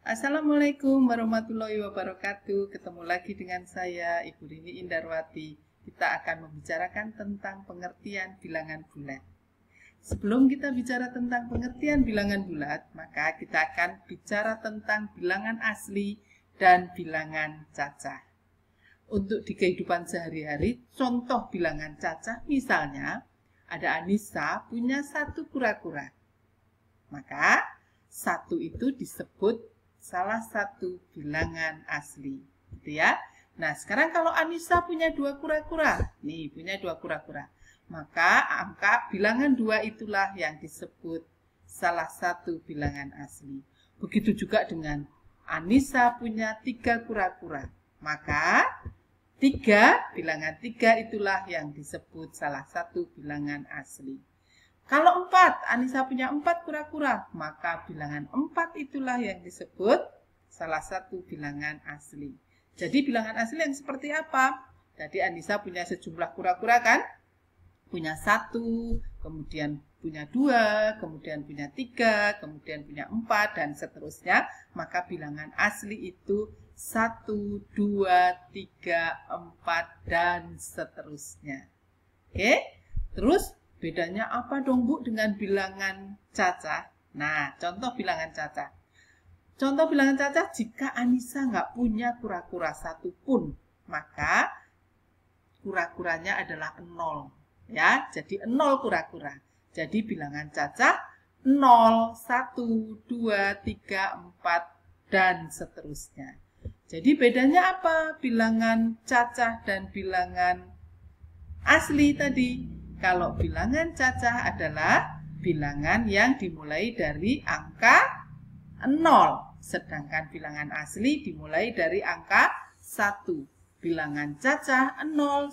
Assalamualaikum warahmatullahi wabarakatuh. Ketemu lagi dengan saya, Ibu Rini Indarwati. Kita akan membicarakan tentang pengertian bilangan bulat. Sebelum kita bicara tentang pengertian bilangan bulat, maka kita akan bicara tentang bilangan asli dan bilangan cacah. Untuk di kehidupan sehari-hari, contoh bilangan cacah misalnya, ada Anissa punya satu kura-kura. Maka satu itu disebut salah satu bilangan asli, gitu ya. Nah, sekarang kalau Anissa punya dua kura-kura, nih punya dua kura-kura, maka angka bilangan 2 itulah yang disebut salah satu bilangan asli. Begitu juga dengan Anissa punya 3 kura-kura, maka bilangan 3 itulah yang disebut salah satu bilangan asli. Kalau 4, Anissa punya 4 kura-kura, maka bilangan 4 itulah yang disebut salah satu bilangan asli. Jadi bilangan asli yang seperti apa? Jadi Anissa punya sejumlah kura-kura kan? Punya 1, kemudian punya 2, kemudian punya 3, kemudian punya 4, dan seterusnya. Maka bilangan asli itu 1, 2, 3, 4, dan seterusnya. Oke? Terus bedanya apa dong Bu dengan bilangan cacah? Nah, contoh bilangan cacah. Contoh bilangan cacah, jika Anissa nggak punya kura-kura satupun, maka kura-kuranya adalah 0. Ya, jadi 0 kura-kura. Jadi bilangan cacah 0, 1, 2, 3, 4, dan seterusnya. Jadi bedanya apa bilangan cacah dan bilangan asli tadi? Kalau bilangan cacah adalah bilangan yang dimulai dari angka 0, sedangkan bilangan asli dimulai dari angka 1. Bilangan cacah 0, 1,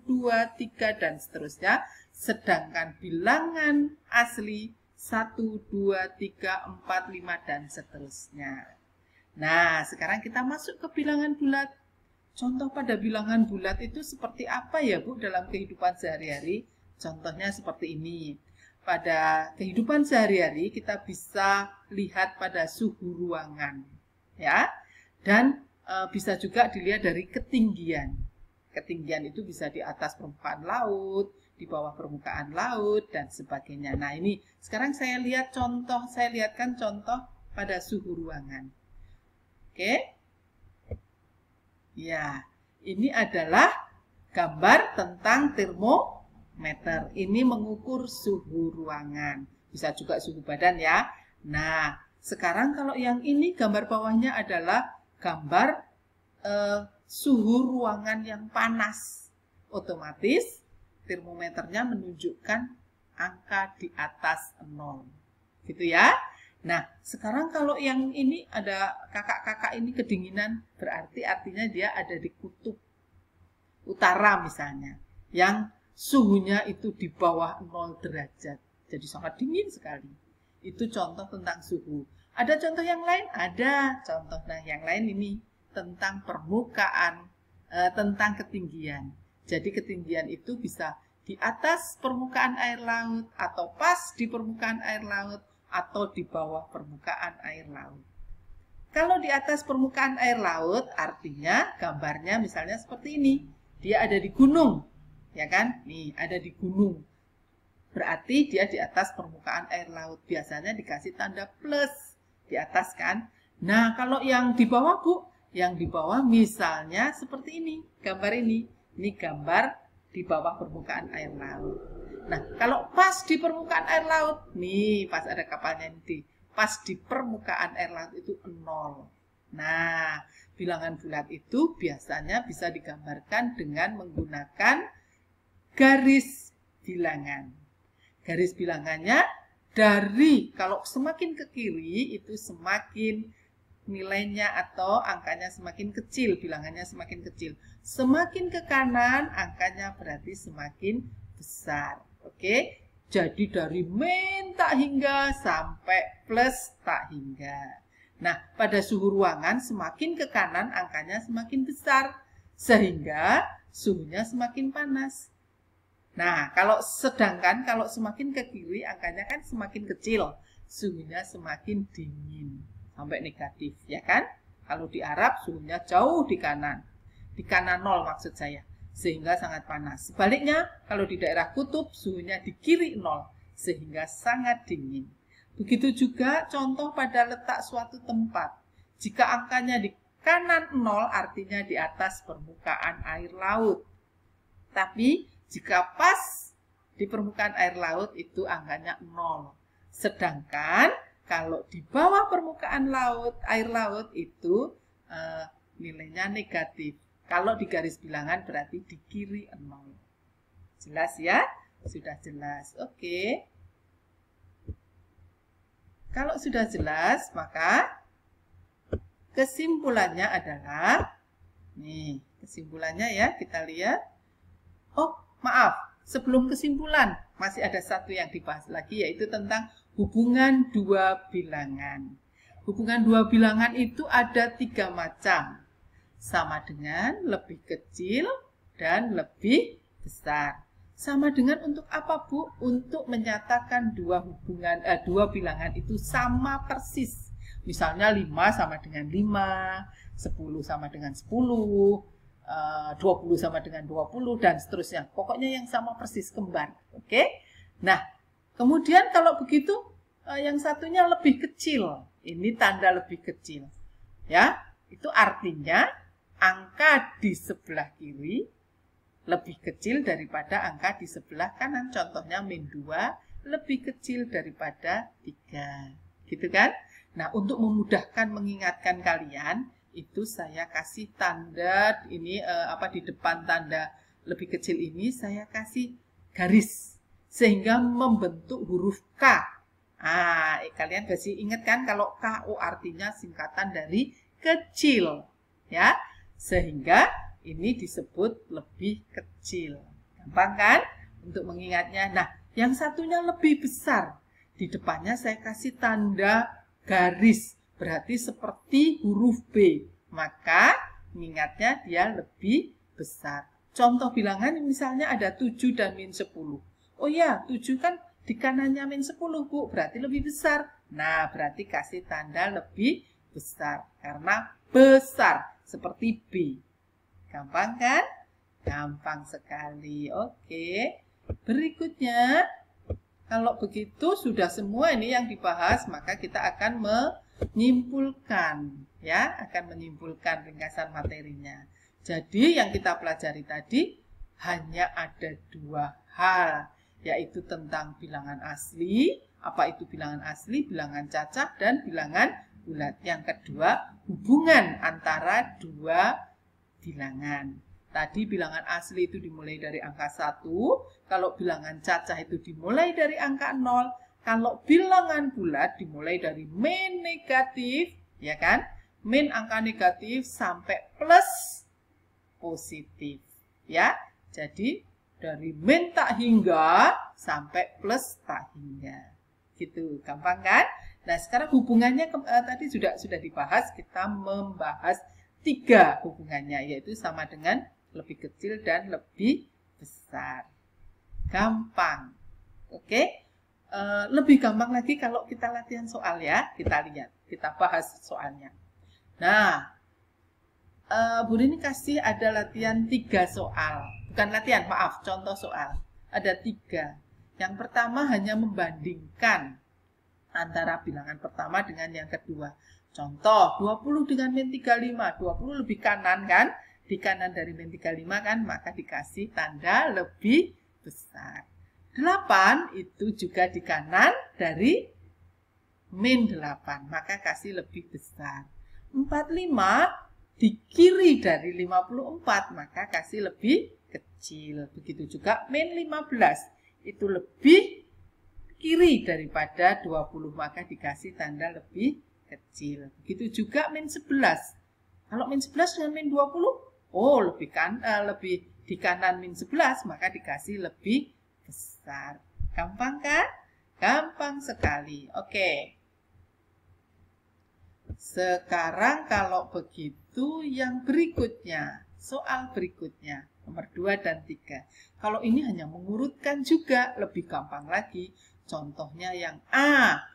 2, 3, dan seterusnya, sedangkan bilangan asli 1, 2, 3, 4, 5, dan seterusnya. Nah, sekarang kita masuk ke bilangan bulat. Contoh pada bilangan bulat itu seperti apa ya Bu dalam kehidupan sehari-hari? Contohnya seperti ini. Pada kehidupan sehari-hari kita bisa lihat pada suhu ruangan, ya, dan bisa juga dilihat dari ketinggian. Ketinggian itu bisa di atas permukaan laut, di bawah permukaan laut, dan sebagainya. Nah, ini sekarang saya lihatkan contoh pada suhu ruangan. Oke. Ya, ini adalah gambar tentang termometer. Ini mengukur suhu ruangan. Bisa juga suhu badan ya. Nah, sekarang kalau yang ini gambar bawahnya adalah gambar suhu ruangan yang panas. Otomatis termometernya menunjukkan angka di atas 0. Gitu ya. Nah, sekarang kalau yang ini ada kakak-kakak ini kedinginan, berarti artinya dia ada di kutub utara misalnya, yang suhunya itu di bawah 0 derajat. Jadi sangat dingin sekali. Itu contoh tentang suhu. Ada contoh yang lain? Ada contoh yang lain ini tentang permukaan, tentang ketinggian. Jadi ketinggian itu bisa di atas permukaan air laut, atau pas di permukaan air laut, atau di bawah permukaan air laut. Kalau di atas permukaan air laut, artinya gambarnya misalnya seperti ini. Dia ada di gunung, ya kan? Nih, ada di gunung. Berarti dia di atas permukaan air laut. Biasanya dikasih tanda plus di atas kan? Nah, kalau yang di bawah Bu, yang di bawah misalnya seperti ini, gambar ini. Ini gambar di bawah permukaan air laut. Nah, kalau pas di permukaan air laut, nih pas ada kapalnya ini, pas di permukaan air laut itu 0. Nah, bilangan bulat itu biasanya bisa digambarkan dengan menggunakan garis bilangan. Garis bilangannya dari, kalau semakin ke kiri itu semakin nilainya atau angkanya semakin kecil, bilangannya semakin kecil. Semakin ke kanan, angkanya berarti semakin besar. Oke, jadi dari min tak hingga sampai plus tak hingga. Nah, pada suhu ruangan semakin ke kanan angkanya semakin besar, sehingga suhunya semakin panas. Nah, sedangkan kalau semakin ke kiri angkanya kan semakin kecil, suhunya semakin dingin. sampai negatif, ya kan? Kalau di Arab suhunya jauh di kanan 0 maksud saya, sehingga sangat panas. Sebaliknya, kalau di daerah kutub suhunya di kiri 0, sehingga sangat dingin. Begitu juga contoh pada letak suatu tempat. Jika angkanya di kanan 0 artinya di atas permukaan air laut. Tapi jika pas di permukaan air laut itu angkanya 0. Sedangkan kalau di bawah permukaan air laut itu nilainya negatif. Kalau di garis bilangan berarti di kiri 0. Jelas ya? Sudah jelas. Oke. Kalau sudah jelas, maka kesimpulannya adalah, nih kesimpulannya ya, kita lihat. Oh, maaf, sebelum kesimpulan, masih ada satu yang dibahas lagi, yaitu tentang hubungan dua bilangan. Hubungan dua bilangan itu ada 3 macam. Sama dengan lebih kecil dan lebih besar. Sama dengan untuk apa, Bu? Untuk menyatakan dua bilangan itu sama persis. Misalnya 5 sama dengan 5, 10 sama dengan 10, 20 sama dengan 20, dan seterusnya. Pokoknya yang sama persis, kembar. Oke? Nah, kemudian kalau begitu, yang satunya lebih kecil. Ini tanda lebih kecil. Ya, itu artinya angka di sebelah kiri lebih kecil daripada angka di sebelah kanan. Contohnya -2 lebih kecil daripada 3. Gitu kan? Nah, untuk memudahkan mengingatkan kalian, itu saya kasih tanda ini di depan tanda lebih kecil ini saya kasih garis sehingga membentuk huruf K. Kalian pasti ingat kan kalau KO artinya singkatan dari kecil, ya. Sehingga ini disebut lebih kecil. Gampang kan untuk mengingatnya? Nah, yang satunya lebih besar. Di depannya saya kasih tanda garis. Berarti seperti huruf B. Maka mengingatnya dia lebih besar. Contoh bilangan misalnya ada 7 dan -10. Oh ya, 7 kan di kanannya -10, Bu. Berarti lebih besar. Nah, berarti kasih tanda lebih besar. Karena besar. Seperti B. Gampang kan? Gampang sekali. Oke. Berikutnya, kalau begitu sudah semua ini yang dibahas, maka kita akan menyimpulkan, ya, akan menyimpulkan ringkasan materinya. Jadi yang kita pelajari tadi hanya ada 2 hal, yaitu tentang bilangan asli, apa itu bilangan asli, bilangan cacah, dan bilangan bulat. Yang kedua, hubungan antara 2 bilangan. Tadi bilangan asli itu dimulai dari angka 1, kalau bilangan cacah itu dimulai dari angka 0, kalau bilangan bulat dimulai dari min negatif, ya kan? Min angka negatif sampai plus positif, ya. Jadi dari min tak hingga sampai plus tak hingga. Gitu, gampang kan? Nah, sekarang hubungannya tadi sudah dibahas, kita membahas 3 hubungannya, yaitu sama dengan lebih kecil dan lebih besar. Gampang. Oke? Lebih gampang lagi kalau kita latihan soal ya. Kita lihat, kita bahas soalnya. Nah, Bu Rini kasih ada latihan 3 soal. Bukan latihan, maaf, contoh soal. Ada 3. Yang pertama hanya membandingkan antara bilangan pertama dengan yang kedua. Contoh, 20 dengan min 35. 20 lebih kanan kan? Di kanan dari min 35 kan? Maka dikasih tanda lebih besar. 8 itu juga di kanan dari min 8. Maka kasih lebih besar. 45 di kiri dari 54. Maka kasih lebih kecil. Begitu juga min 15. Itu lebih kiri daripada 20. Maka dikasih tanda lebih kecil. Begitu juga min 11. Kalau min 11 dengan min 20, oh lebih di kanan min 11, maka dikasih lebih besar. Gampang kan? Gampang sekali. Oke. Sekarang kalau begitu yang berikutnya, soal berikutnya, nomor 2 dan 3. Kalau ini hanya mengurutkan juga, lebih gampang lagi. Contohnya yang A.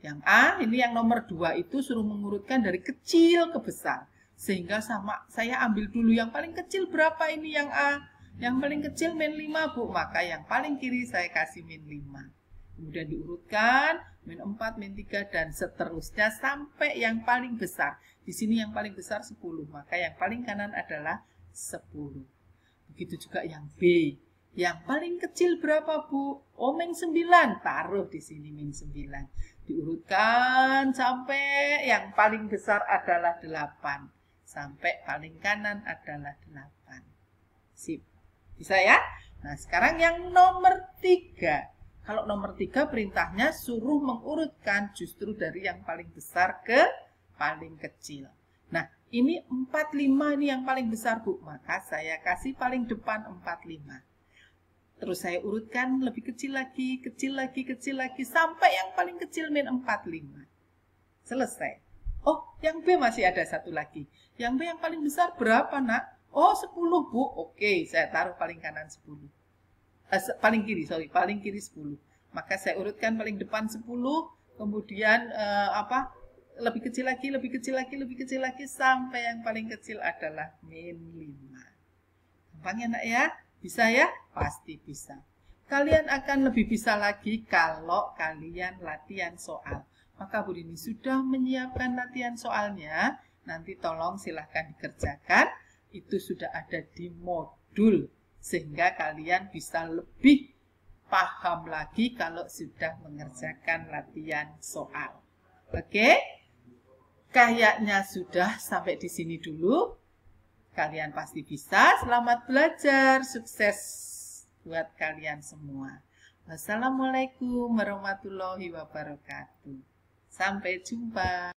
Yang A, ini yang nomor 2 itu suruh mengurutkan dari kecil ke besar. Sehingga sama saya ambil dulu yang paling kecil berapa ini yang A. Yang paling kecil min 5 Bu, maka yang paling kiri saya kasih min 5. Kemudian diurutkan, min 4, min 3, dan seterusnya sampai yang paling besar. Di sini yang paling besar 10, maka yang paling kanan adalah 10. Begitu juga yang B. Yang paling kecil berapa Bu? Oh, min 9. Taruh di sini min 9. Diurutkan sampai yang paling besar adalah 8. Sampai paling kanan adalah 8. Sip. Bisa ya? Nah, sekarang yang nomor 3. Kalau nomor 3 perintahnya suruh mengurutkan justru dari yang paling besar ke paling kecil. Nah, ini 45 ini yang paling besar Bu. Maka saya kasih paling depan 45. Terus saya urutkan lebih kecil lagi, kecil lagi, kecil lagi, sampai yang paling kecil min 45. Selesai. Oh, yang B masih ada satu lagi. Yang B yang paling besar berapa nak? Oh, 10 Bu. Oke, saya taruh paling kanan 10. Paling kiri 10. Maka saya urutkan paling depan 10, kemudian lebih kecil lagi, lebih kecil lagi, lebih kecil lagi, sampai yang paling kecil adalah min 5. Gampang ya nak ya? Bisa ya? Pasti bisa. Kalian akan lebih bisa lagi kalau kalian latihan soal. Maka Bu Dini sudah menyiapkan latihan soalnya. Nanti tolong silahkan dikerjakan. Itu sudah ada di modul. Sehingga kalian bisa lebih paham lagi kalau sudah mengerjakan latihan soal. Oke? Kayaknya sudah sampai di sini dulu. Kalian pasti bisa. Selamat belajar. Sukses buat kalian semua. Wassalamualaikum warahmatullahi wabarakatuh. Sampai jumpa.